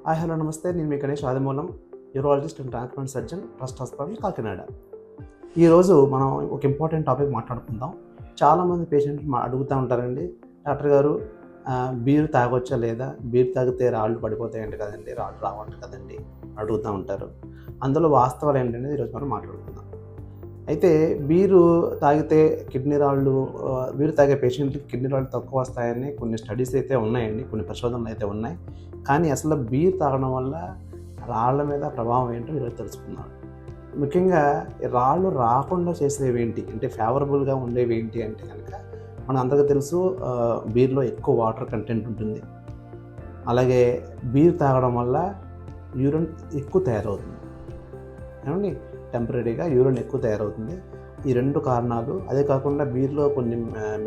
Hello నమస్తే. నేను మీ Ganesh Adimulam, urologist and transplant surgeon, trust hospital, Kakinada. ఈరోజు మనం ఒక ఇంపార్టెంట్ టాపిక్ మాట్లాడుకుందాం. చాలామంది పేషెంట్లు అడుగుతూ ఉంటారండి, డాక్టర్ గారు బీర్ తాగొచ్చా లేదా, బీర్ తాగితే రాళ్ళు పడిపోతాయంట కదండి, రాళ్ళు రావంట కదండి అడుగుతూ ఉంటారు. అందులో వాస్తవాలు ఏంటనేది ఈరోజు మనం మాట్లాడుకుందాం. అయితే బీరు తాగితే బీరు తాగే పేషెంట్లకి కిడ్నీ రాళ్ళు తక్కువ వస్తాయని కొన్ని స్టడీస్ అయితే ఉన్నాయండి, కొన్ని పరిశోధనలు అయితే ఉన్నాయి. కానీ అసలు బీర్ తాగడం వల్ల రాళ్ళ మీద ప్రభావం ఏంటో ఈరోజు తెలుసుకుందాం. ముఖ్యంగా రాళ్ళు రాకుండా చేసేవేంటి అంటే ఫేవరబుల్గా ఉండేవి ఏంటి అంటే కనుక మన అందరికీ తెలుసు, బీర్లో ఎక్కువ వాటర్ కంటెంట్ ఉంటుంది. అలాగే బీర్ తాగడం వల్ల యూరిన్ ఎక్కువ తయారవుతుంది ఏమండి, టెంపరీగా యూరిన్ ఎక్కువ తయారవుతుంది. ఈ రెండు కారణాలు. అదే కాకుండా బీర్లో కొన్ని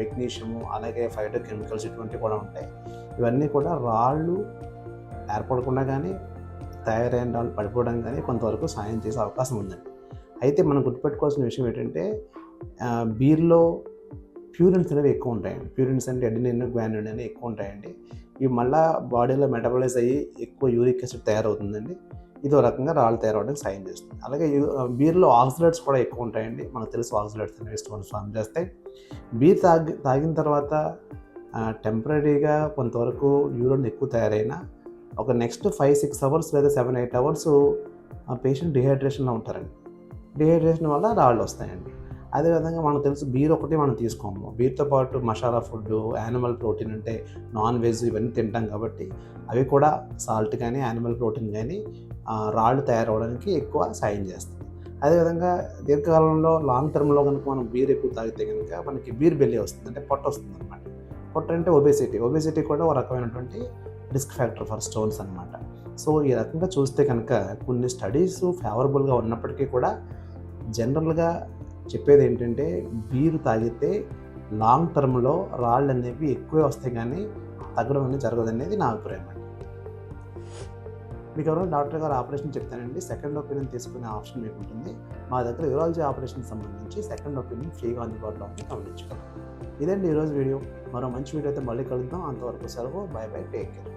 మెగ్నీషియము, అలాగే ఫైటో కెమికల్స్ ఇటువంటివి కూడా ఉంటాయి. ఇవన్నీ కూడా రాళ్ళు ఏర్పడకుండా కానీ, తయారైన రాళ్ళు పడిపోవడం కానీ కొంతవరకు సాయం చేసే అవకాశం ఉందండి. అయితే మనం గుర్తుపెట్టుకోవాల్సిన విషయం ఏంటంటే, బీర్లో ప్యూరిన్స్ అనేవి ఎక్కువ ఉంటాయండి. ప్యూరిన్స్ అంటే అడెనిన్, గ్వానిన్ అనేవి ఎక్కువ ఉంటాయండి. ఇవి మళ్ళీ బాడీలో మెటబలైజ్ అయ్యి ఎక్కువ యూరిక్ యాసిడ్ తయారవుతుందండి. ఇదో రకంగా రాళ్ళు తయారవడానికి సాయం చేస్తుంది. అలాగే బీర్లో ఆక్సిడేట్స్ కూడా ఎక్కువ ఉంటాయండి. మనకు తెలుసు ఆక్సిడేట్స్ అనేవి స్టోన్స్ ఫామ్ చేస్తాయి. బీర్ తాగిన తర్వాత టెంపరీగా కొంతవరకు యూరిన్ ఎక్కువ తయారైనా ఒక నెక్స్ట్ 5-6 అవర్స్ లేదా 7-8 అవర్స్ పేషెంట్ డిహైడ్రేషన్లో ఉంటారండి. డిహైడ్రేషన్ వల్ల రాళ్ళు వస్తాయండి. అదేవిధంగా మనకు తెలుసు బీర్ ఒకటి మనం తీసుకోము. బీర్తో పాటు మసాలా ఫుడ్, యానిమల్ ప్రోటీన్ అంటే నాన్ వెజ్ ఇవన్నీ తింటాం కాబట్టి అవి కూడా సాల్ట్ కానీ, యానిమల్ ప్రోటీన్ కానీ రాళ్ళు తయారవడానికి ఎక్కువ సాయం చేస్తాయి. అదేవిధంగా దీర్ఘకాలంలో లాంగ్ టర్మ్లో కనుక మనం బీర్ ఎక్కువ తాగితే కనుక మనకి బీర్ బెల్లీ వస్తుంది, అంటే పొట్ట వస్తుంది అనమాట. పొట్ట అంటే ఒబేసిటీ కూడా ఒక రకమైనటువంటి రిస్క్ ఫ్యాక్టర్ ఫర్ స్టోన్స్ అనమాట. సో ఈ రకంగా చూస్తే కనుక కొన్ని స్టడీస్ ఫేవరబుల్గా ఉన్నప్పటికీ కూడా జనరల్గా చెప్పేది ఏంటంటే బీరు తాగితే లాంగ్ టర్మ్లో రాళ్ళు అనేవి ఎక్కువే వస్తాయి కానీ తగ్గడం అనేది జరగదనేది నా అభిప్రాయం అండి. మీకు ఎవరైనా డాక్టర్ గారు ఆపరేషన్ చెప్తానండి, సెకండ్ ఒపీనియన్ తీసుకునే ఆప్షన్ మీకు ఉంటుంది. మా దగ్గర యూరాలజీ ఆపరేషన్ సంబంధించి సెకండ్ ఒపీనియన్ ఫ్రీగా అందుబాటులో ఉంది, గమనించుకోండి. ఇదండి ఈరోజు వీడియో. మరో మంచి వీడియో అయితే మళ్ళీ కలుద్దాం. అంతవరకు సెలవు. By by, take care.